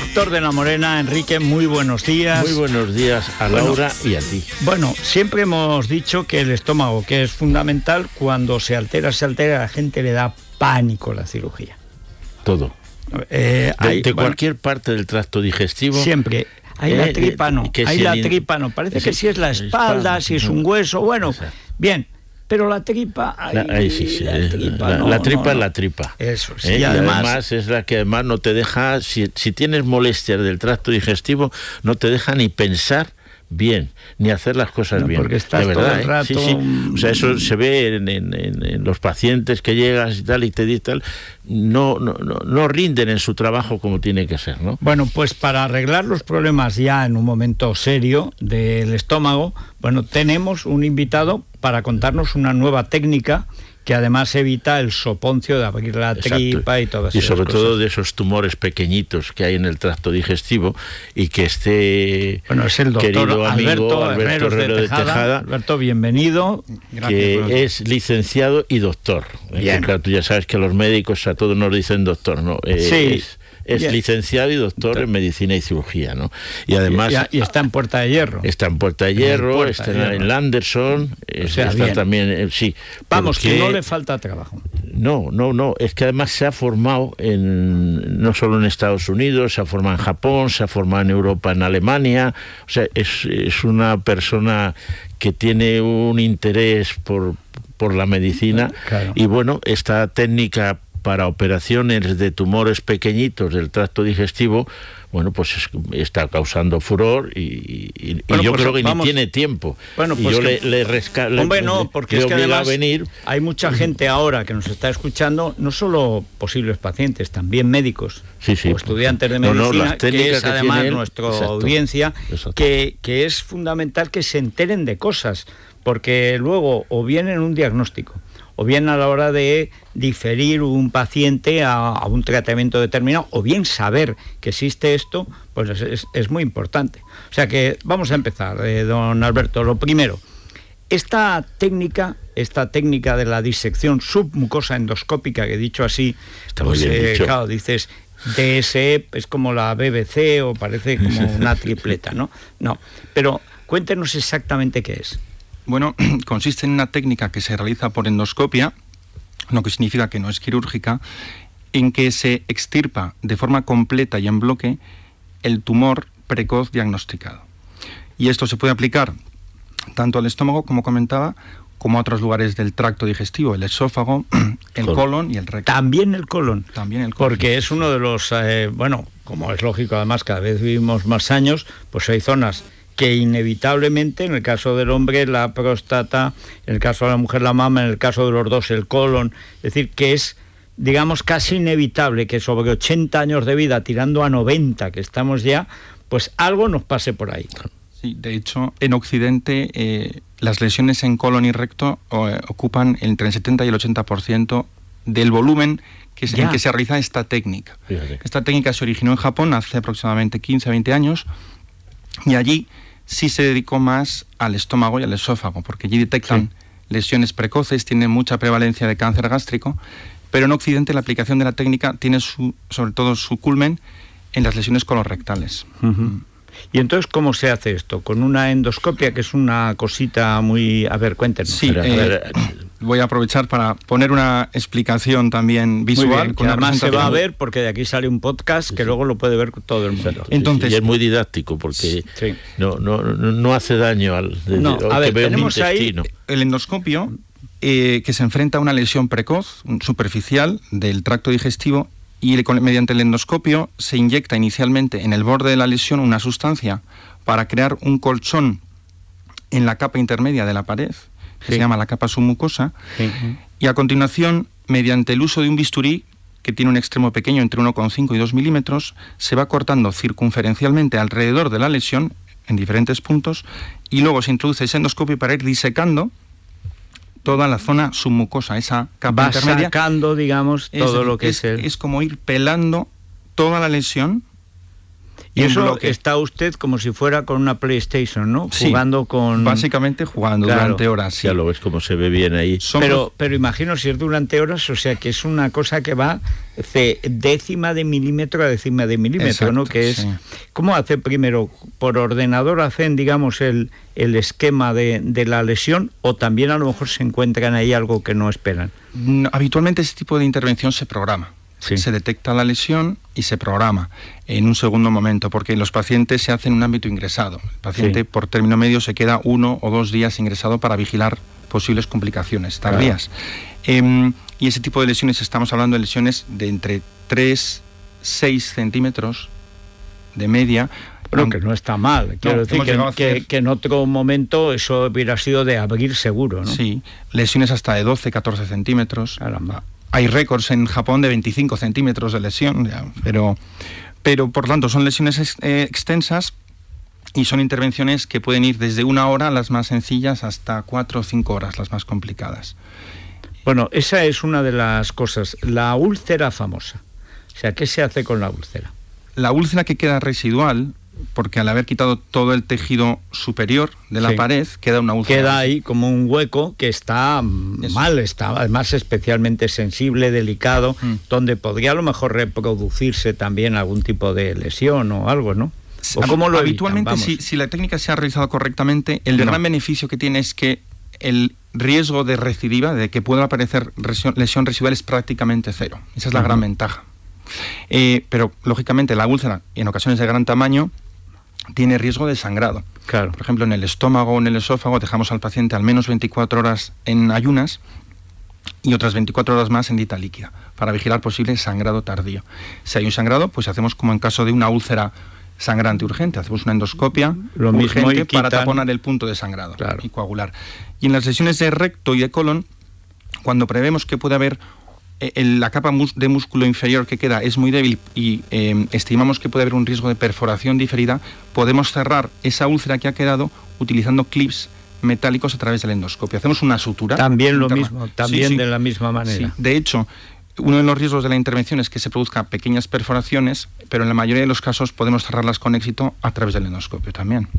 Doctor de la Morena, Enrique, muy buenos días. Muy buenos días a Laura y a ti. Bueno, siempre hemos dicho que el estómago, que es fundamental, cuando se altera, a la gente le da pánico la cirugía. Todo. De cualquier parte del tracto digestivo. Siempre. Ahí la tripa no, parece que si es la espalda, si es un hueso, bueno, exacto. Bien. Pero la tripa... La tripa es la tripa. Eso, sí. Y además es la que además no te deja... Si tienes molestias del tracto digestivo, no te deja ni pensar bien, ni hacer las cosas bien. Porque estás de verdad, todo el rato... Sí. O sea, eso se ve en los pacientes que llegas y tal, y te dicen tal, no rinden en su trabajo como tiene que ser, ¿no? Bueno, pues para arreglar los problemas ya en un momento serio del estómago, bueno, tenemos un invitado para contarnos una nueva técnica que además evita el soponcio de abrir la tripa y todas esas cosas. Y sobre todo de esos tumores pequeñitos que hay en el tracto digestivo, y que es el doctor querido amigo Alberto Herrero de Tejada. Alberto, bienvenido. Que es licenciado y doctor. Claro, tú ya sabes que los médicos a todos nos dicen doctor, ¿no? Sí. Es licenciado y doctor en medicina y cirugía, ¿no? Y además... Y está en Puerta de Hierro. Está en Puerta de Hierro, está en Anderson, está también... sí. Vamos, que no le falta trabajo. No. Es que además se ha formado no solo en Estados Unidos, se ha formado en Japón, se ha formado en Europa, en Alemania. O sea, es una persona que tiene un interés por la medicina. Claro. Y bueno, esta técnica para operaciones de tumores pequeñitos del tracto digestivo, bueno, pues está causando furor y yo creo que ni tiene tiempo. Bueno, pues y yo hombre, no, porque es que además venir. Hay mucha gente ahora que nos está escuchando, no solo posibles pacientes, también médicos o estudiantes de medicina, que es además nuestra audiencia, que es fundamental que se enteren de cosas, porque luego o bien en un diagnóstico, o bien a la hora de diferir un paciente a un tratamiento determinado, o bien saber que existe esto, pues es muy importante. O sea que vamos a empezar, don Alberto. Lo primero, esta técnica de la disección submucosa endoscópica, que dicho así, está pues, muy bien dicho. Claro, dices, DSE es como la BBC o parece como una tripleta, ¿no? No, pero cuéntenos exactamente qué es. Bueno, consiste en una técnica que se realiza por endoscopia, lo que significa que no es quirúrgica, en que se extirpa de forma completa y en bloque el tumor precoz diagnosticado. Y esto se puede aplicar tanto al estómago, como comentaba, como a otros lugares del tracto digestivo, el esófago, el colon y el recto. También el colon. También el colon. Porque es uno de los, como es lógico, además cada vez vivimos más años, pues hay zonas que inevitablemente, en el caso del hombre, la próstata, en el caso de la mujer, la mama, en el caso de los dos, el colon. Es decir, que es, digamos, casi inevitable que sobre 80 años de vida, tirando a 90, que estamos ya, pues algo nos pase por ahí. Sí, de hecho, en Occidente, las lesiones en colon y recto ocupan entre el 70 y el 80% del volumen en que se realiza esta técnica. Fíjate. Esta técnica se originó en Japón hace aproximadamente 15 a 20 años, y allí sí se dedicó más al estómago y al esófago, porque allí detectan lesiones precoces, tienen mucha prevalencia de cáncer gástrico, pero en Occidente la aplicación de la técnica tiene sobre todo su culmen en las lesiones colorectales. Uh-huh. ¿Y entonces cómo se hace esto? ¿Con una endoscopia, que es una cosita muy... A ver, cuéntenos. Sí, voy a aprovechar para poner una explicación también visual. Bien, que además se va a ver, porque de aquí sale un podcast que luego lo puede ver todo el mundo. Entonces, y es muy didáctico, porque no hace daño al que ve un intestino. Ahí el endoscopio, que se enfrenta a una lesión precoz, superficial, del tracto digestivo, y mediante el endoscopio se inyecta inicialmente en el borde de la lesión una sustancia para crear un colchón en la capa intermedia de la pared, que se llama la capa submucosa, y a continuación, mediante el uso de un bisturí, que tiene un extremo pequeño entre 1,5 y 2 milímetros, se va cortando circunferencialmente alrededor de la lesión, en diferentes puntos, y luego se introduce ese endoscopio para ir disecando toda la zona submucosa, esa capa intermedia. Sacando, digamos, todo lo que es como ir pelando toda la lesión Y eso está usted como si fuera con una PlayStation, ¿no? Sí, jugando con... básicamente jugando durante horas. Sí. Ya lo ves cómo se ve bien ahí. Pero imagino si es durante horas, o sea que es una cosa que va de décima de milímetro a décima de milímetro, exacto, ¿no? Que es... Sí. ¿Cómo hace primero? ¿Por ordenador hacen, digamos, el esquema de la lesión, o también a lo mejor se encuentran ahí algo que no esperan? Habitualmente ese tipo de intervención se programa. Sí. Se detecta la lesión y se programa en un segundo momento, porque los pacientes se hacen en un ámbito ingresado. El paciente, por término medio, se queda 1 o 2 días ingresado para vigilar posibles complicaciones tardías. Claro. Y ese tipo de lesiones, estamos hablando de lesiones de entre 3-6 centímetros de media. Bueno, que no está mal. Quiero decir que en otro momento eso hubiera sido de abrir seguro, ¿no? Sí, lesiones hasta de 12-14 centímetros. Caramba. Hay récords en Japón de 25 centímetros de lesión, pero por tanto son lesiones extensas y son intervenciones que pueden ir desde 1 hora, las más sencillas, hasta 4 o 5 horas, las más complicadas. Bueno, esa es una de las cosas. La úlcera famosa. O sea, ¿qué se hace con la úlcera? La úlcera que queda residual, porque al haber quitado todo el tejido superior de la pared, queda una úlcera. Queda ahí como un hueco que está mal, está además especialmente sensible, delicado, donde podría a lo mejor reproducirse también algún tipo de lesión o algo, ¿no? ¿O cómo lo habitualmente, si la técnica se ha realizado correctamente, el gran beneficio que tiene es que el riesgo de recidiva, de que pueda aparecer lesión residual, es prácticamente cero. Esa es la gran ventaja. Pero, lógicamente, la úlcera, en ocasiones de gran tamaño, tiene riesgo de sangrado. Claro. Por ejemplo, en el estómago o en el esófago dejamos al paciente al menos 24 horas en ayunas y otras 24 horas más en dieta líquida, para vigilar posible sangrado tardío. Si hay un sangrado, pues hacemos como en caso de una úlcera sangrante urgente, hacemos una endoscopia urgente para taponar el punto de sangrado, claro, y coagular. Y en las lesiones de recto y de colon, cuando prevemos que puede haber la capa de músculo inferior que queda es muy débil y estimamos que puede haber un riesgo de perforación diferida, podemos cerrar esa úlcera que ha quedado utilizando clips metálicos a través del endoscopio. Hacemos una sutura. También lo mismo, también de la misma manera. Sí. De hecho, uno de los riesgos de la intervención es que se produzcan pequeñas perforaciones, pero en la mayoría de los casos podemos cerrarlas con éxito a través del endoscopio también.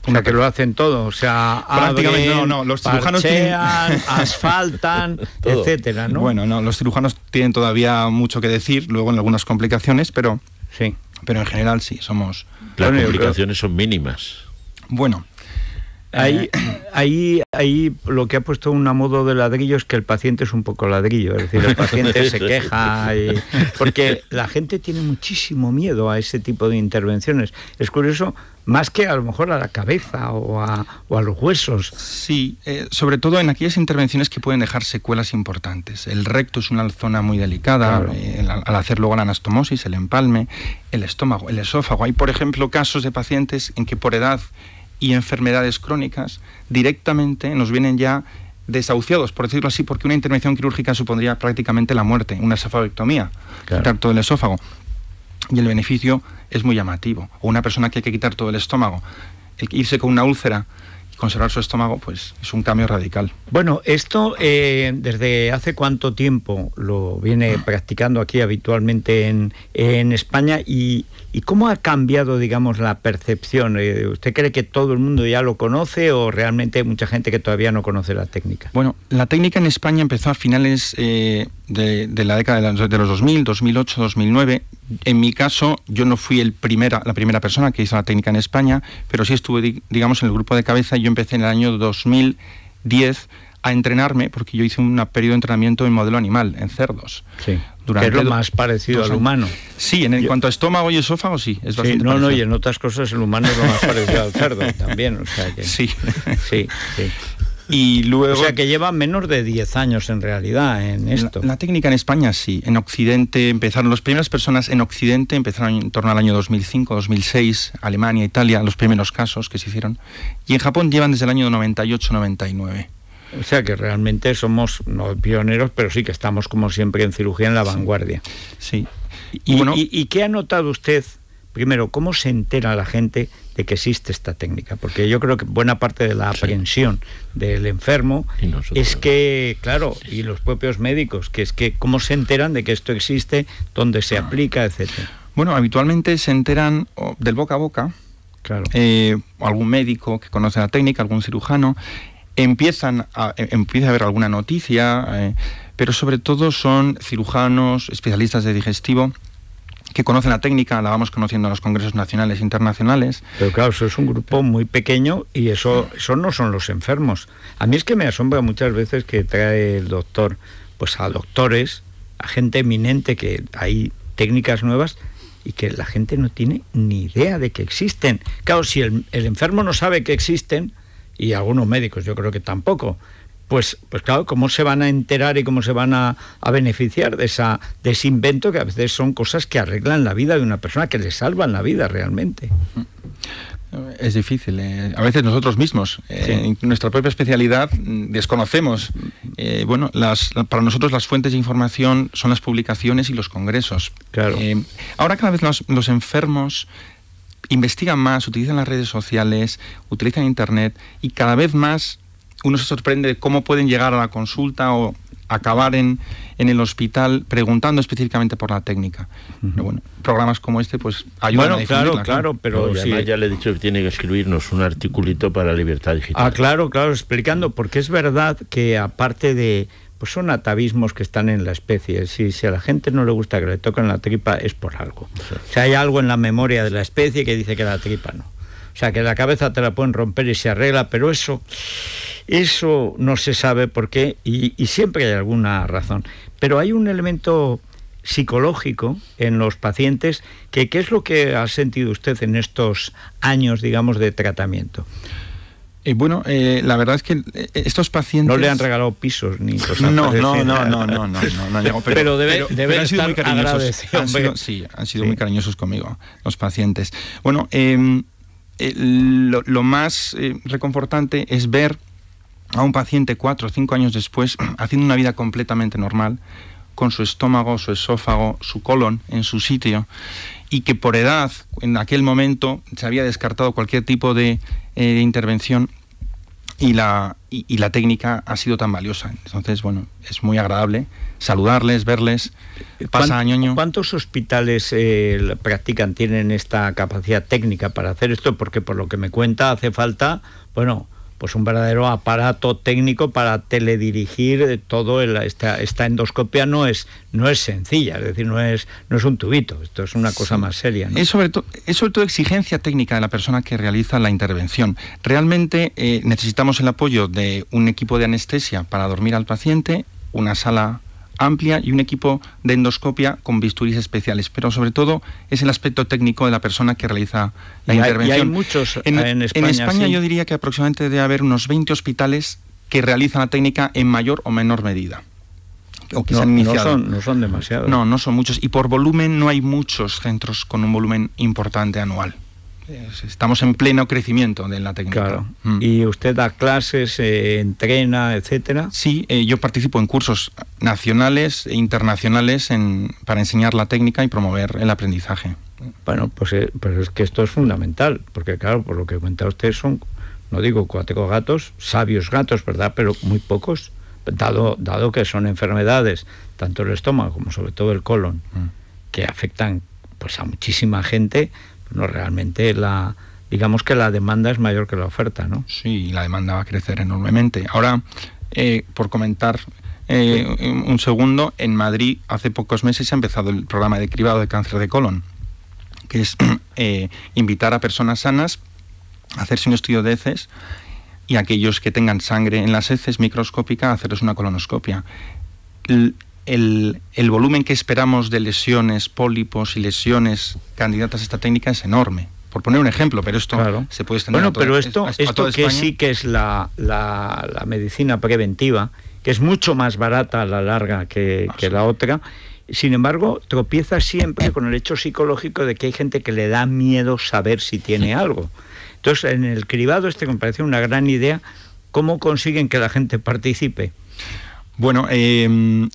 O sea, que lo hacen todo, o sea, prácticamente abren, los cirujanos parchean, asfaltan, etcétera, ¿no? Bueno, no, los cirujanos tienen todavía mucho que decir, luego en algunas complicaciones, pero en general sí, somos... Las complicaciones son mínimas. Bueno, Ahí lo que ha puesto un modo de ladrillo es que el paciente es un poco ladrillo, es decir, el paciente se queja, porque la gente tiene muchísimo miedo a ese tipo de intervenciones. Es curioso, más que a lo mejor a la cabeza o a los huesos. Sí, sobre todo en aquellas intervenciones que pueden dejar secuelas importantes. El recto es una zona muy delicada, claro. Al hacer luego la anastomosis, el empalme, el estómago, el esófago. Hay, por ejemplo, casos de pacientes en que por edad y enfermedades crónicas directamente nos vienen ya desahuciados, por decirlo así, porque una intervención quirúrgica supondría prácticamente la muerte, una esofagoectomía, claro, quitar todo el esófago, y el beneficio es muy llamativo. O una persona que hay que quitar todo el estómago, el irse con una úlcera y conservar su estómago, pues es un cambio radical. Bueno, esto ¿desde hace cuánto tiempo lo viene practicando aquí habitualmente en España y cómo ha cambiado, digamos, la percepción? ¿Usted cree que todo el mundo ya lo conoce o realmente hay mucha gente que todavía no conoce la técnica? Bueno, la técnica en España empezó a finales de la década de los 2000, 2008, 2009. En mi caso, yo no fui la primera persona que hizo la técnica en España, pero sí estuve, digamos, en el grupo de cabeza. Yo empecé en el año 2010 a entrenarme, porque yo hice un periodo de entrenamiento en modelo animal, en cerdos. Sí, que es lo más parecido al humano. Sí, en cuanto a estómago y esófago, sí, es bastante parecido. Y en otras cosas el humano es lo más parecido al cerdo también, o sea que... Sí. Sí. Y luego... O sea que lleva menos de 10 años en realidad en esto. La técnica en España sí, en Occidente las primeras personas en Occidente empezaron en torno al año 2005, 2006, Alemania, Italia, los primeros casos que se hicieron, y en Japón llevan desde el año 98, 99. O sea que realmente somos no pioneros, pero sí que estamos como siempre en cirugía en la vanguardia. Sí. ¿Y qué ha notado usted? Primero, ¿cómo se entera la gente de que existe esta técnica? Porque yo creo que buena parte de la aprehensión del enfermo es que, claro, y los propios médicos, que es que cómo se enteran de que esto existe, dónde se aplica, etcétera. Bueno, habitualmente se enteran del boca a boca. Claro. Algún médico que conoce la técnica, algún cirujano, empieza a haber alguna noticia, pero sobre todo son cirujanos, especialistas de digestivo, que conocen la técnica, la vamos conociendo en los congresos nacionales e internacionales. Pero claro, eso es un grupo muy pequeño y eso no son los enfermos. A mí es que me asombra muchas veces que trae el doctor, pues a doctores, a gente eminente, que hay técnicas nuevas y que la gente no tiene ni idea de que existen. Claro, si el enfermo no sabe que existen, y algunos médicos yo creo que tampoco, pues claro, ¿cómo se van a enterar y cómo se van a beneficiar de ese invento, que a veces son cosas que arreglan la vida de una persona, que le salvan la vida realmente? Es difícil. A veces nosotros mismos, en nuestra propia especialidad, desconocemos. Para nosotros las fuentes de información son las publicaciones y los congresos. Claro. Ahora cada vez los enfermos investigan más, utilizan las redes sociales, utilizan Internet, y cada vez más uno se sorprende de cómo pueden llegar a la consulta o acabar en el hospital preguntando específicamente por la técnica. Pero bueno, programas como este pues ayudan a difundirla. Claro, pero sí, ya le he dicho que tiene que escribirnos un articulito para Libertad Digital. Claro, explicando, porque es verdad que aparte de, pues son atavismos que están en la especie. Si a la gente no le gusta que le toquen la tripa, es por algo. O sea, hay algo en la memoria de la especie que dice que la tripa no. O sea, que la cabeza te la pueden romper y se arregla, pero eso no se sabe por qué, y siempre hay alguna razón. Pero hay un elemento psicológico en los pacientes ¿qué es lo que ha sentido usted en estos años, digamos, de tratamiento? La verdad es que estos pacientes... No le han regalado pisos ni cosas No. Pero debe estar agradecido. Han sido muy cariñosos conmigo, los pacientes. Bueno, lo más reconfortante es ver a un paciente 4 o 5 años después haciendo una vida completamente normal, con su estómago, su esófago, su colon en su sitio, y que por edad, en aquel momento, se había descartado cualquier tipo de intervención, y la técnica ha sido tan valiosa. Entonces, bueno, es muy agradable saludarles, verles. Pasa año. ¿Cuántos hospitales tienen esta capacidad técnica para hacer esto? Porque por lo que me cuenta hace falta, pues un verdadero aparato técnico para teledirigir todo. Esta endoscopia no es sencilla, es decir, no es un tubito, esto es una cosa más seria, ¿no? Es sobre todo exigencia técnica de la persona que realiza la intervención. Realmente necesitamos el apoyo de un equipo de anestesia para dormir al paciente, una sala amplia y un equipo de endoscopia con bisturís especiales, pero sobre todo es el aspecto técnico de la persona que realiza la intervención. Y hay muchos en España. En España sí. Yo diría que aproximadamente debe haber unos 20 hospitales que realizan la técnica en mayor o menor medida. O que se han iniciado. No son demasiados. No son muchos. Y por volumen no hay muchos centros con un volumen importante anual. Estamos en pleno crecimiento de la técnica. Claro. ¿Y usted da clases, entrena, etcétera? Sí, yo participo en cursos nacionales e internacionales para enseñar la técnica y promover el aprendizaje. Bueno, pues es que esto es fundamental, porque claro, por lo que cuenta usted son, no digo 4 gatos, sabios gatos, ¿verdad?, pero muy pocos, dado que son enfermedades, tanto el estómago como sobre todo el colon, que afectan pues a muchísima gente. No, realmente digamos que la demanda es mayor que la oferta, ¿no? Sí, la demanda va a crecer enormemente. Ahora, por comentar un segundo, en Madrid hace pocos meses se ha empezado el programa de cribado de cáncer de colon, que es invitar a personas sanas a hacerse un estudio de heces, y aquellos que tengan sangre en las heces microscópica a hacerles una colonoscopia. El volumen que esperamos de lesiones, pólipos y lesiones candidatas a esta técnica es enorme. Por poner un ejemplo, pero esto se puede extender a todo, pero esto que sí que es la medicina preventiva, que es mucho más barata a la larga que la otra. Sin embargo, tropieza siempre con el hecho psicológico de que hay gente que le da miedo saber si tiene algo. Entonces, en el cribado me parece una gran idea. ¿Cómo consiguen que la gente participe? Bueno, el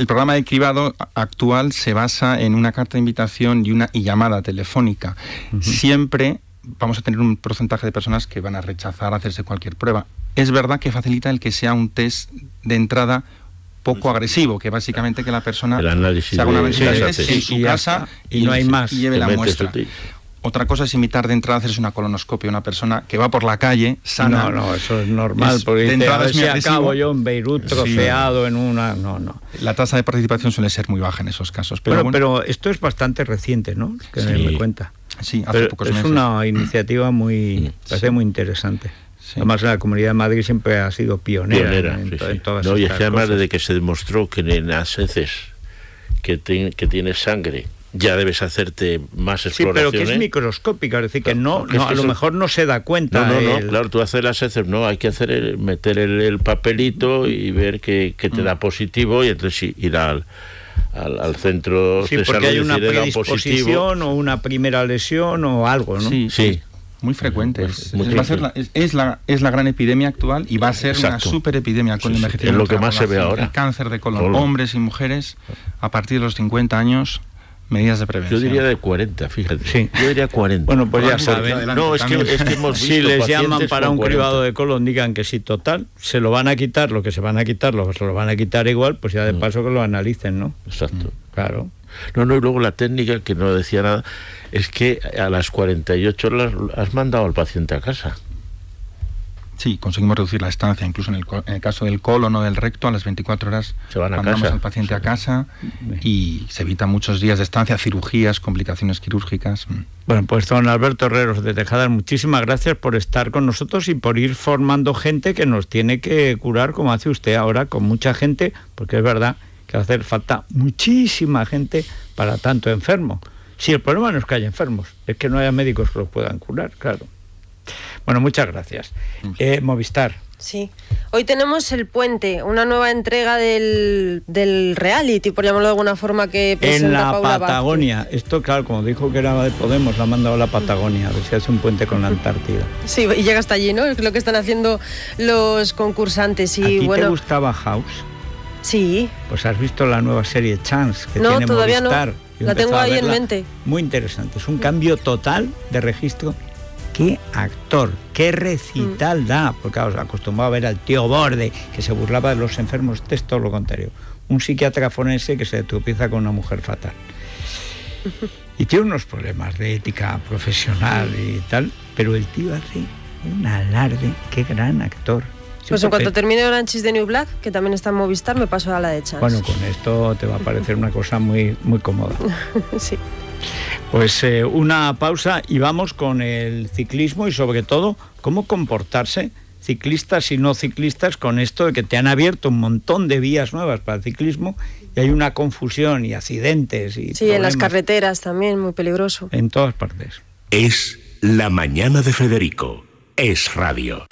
programa de cribado actual se basa en una carta de invitación y llamada telefónica. Siempre vamos a tener un porcentaje de personas que van a rechazar hacerse cualquier prueba. Es verdad que facilita el que sea un test de entrada poco agresivo, que básicamente que la persona se haga un análisis en su casa y no hay más. Y lleve la muestra. Otra cosa es invitar de entrada a hacerse una colonoscopia a una persona que va por la calle sana. No, eso es normal, porque de entrada si acabo yo en Beirut trofeado en una... No. La tasa de participación suele ser muy baja en esos casos. Pero esto es bastante reciente, ¿no? Que me cuenta. Sí, hace pocos meses. Es una iniciativa parece muy interesante. Sí. Además, la Comunidad de Madrid siempre ha sido pionera en todas estas cosas. Y es que además desde que se demostró que en las heces que tienes sangre ya debes hacerte más exploraciones. Sí, pero que es microscópica, es decir, que a lo mejor no se da cuenta. No, claro, tú haces las heces, hay que meter el papelito y ver que te da positivo, y entonces ir al centro de salud. Sí, porque hay una predisposición o una primera lesión o algo, ¿no? Sí. Muy frecuente. Es la gran epidemia actual y va a ser una superepidemia con el envejecimiento. Es lo que más se ve ahora. El cáncer de colon, hombres y mujeres, a partir de los 50 años, medidas de prevención. Yo diría de 40, fíjate. Sí. Yo diría 40. Bueno, pues ya saben. No, es que hemos visto si les llaman para un 40. cribado de colon, digan que sí, total, se lo van a quitar, lo que se van a quitar, se lo van a quitar igual, pues ya de paso que lo analicen, ¿no? Exacto. Claro. No, y luego la técnica, que no decía nada, es que a las 48 horas has mandado al paciente a casa. Sí, conseguimos reducir la estancia, incluso en el caso del colon o del recto, a las 24 horas mandamos al paciente a casa y se evita muchos días de estancia, cirugías, complicaciones quirúrgicas. Bueno, pues don Alberto Herreros de Tejadas, muchísimas gracias por estar con nosotros y por ir formando gente que nos tiene que curar, como hace usted ahora, con mucha gente, porque es verdad que va a hacer falta muchísima gente para tanto enfermo. Si el problema no es que haya enfermos, es que no haya médicos que los puedan curar, claro. Bueno, muchas gracias. Movistar. Sí. Hoy tenemos El Puente, una nueva entrega del reality, por llamarlo de alguna forma, que presenta en la Paula Patagonia. Vázquez. Esto, claro, como dijo que era de Podemos, la ha mandado a la Patagonia, a ver si hace un puente con la Antártida. Sí, y llega hasta allí, ¿no? Es lo que están haciendo los concursantes. Y ¿A ti bueno, te gustaba House? Sí. Pues has visto la nueva serie Chance, que tiene todavía Movistar. No. La tengo ahí en mente. Muy interesante. Es un cambio total de registro. Qué actor, qué recital da, porque claro, acostumbrado a ver al tío borde que se burlaba de los enfermos. Es todo lo contrario. Un psiquiatra forense que se tropieza con una mujer fatal. Y tiene unos problemas de ética profesional y tal, pero el tío hace un alarde. Qué gran actor. Pues en cuanto termine Orange is the New Black, que también está en Movistar, me paso a la de Chance. Bueno, con esto te va a parecer una cosa muy, muy cómoda. Sí. Pues una pausa y vamos con el ciclismo y sobre todo cómo comportarse ciclistas y no ciclistas con esto de que te han abierto un montón de vías nuevas para el ciclismo y hay una confusión y accidentes y sí, en las carreteras también, muy peligroso. En todas partes. Es La Mañana de Federico. Es Radio.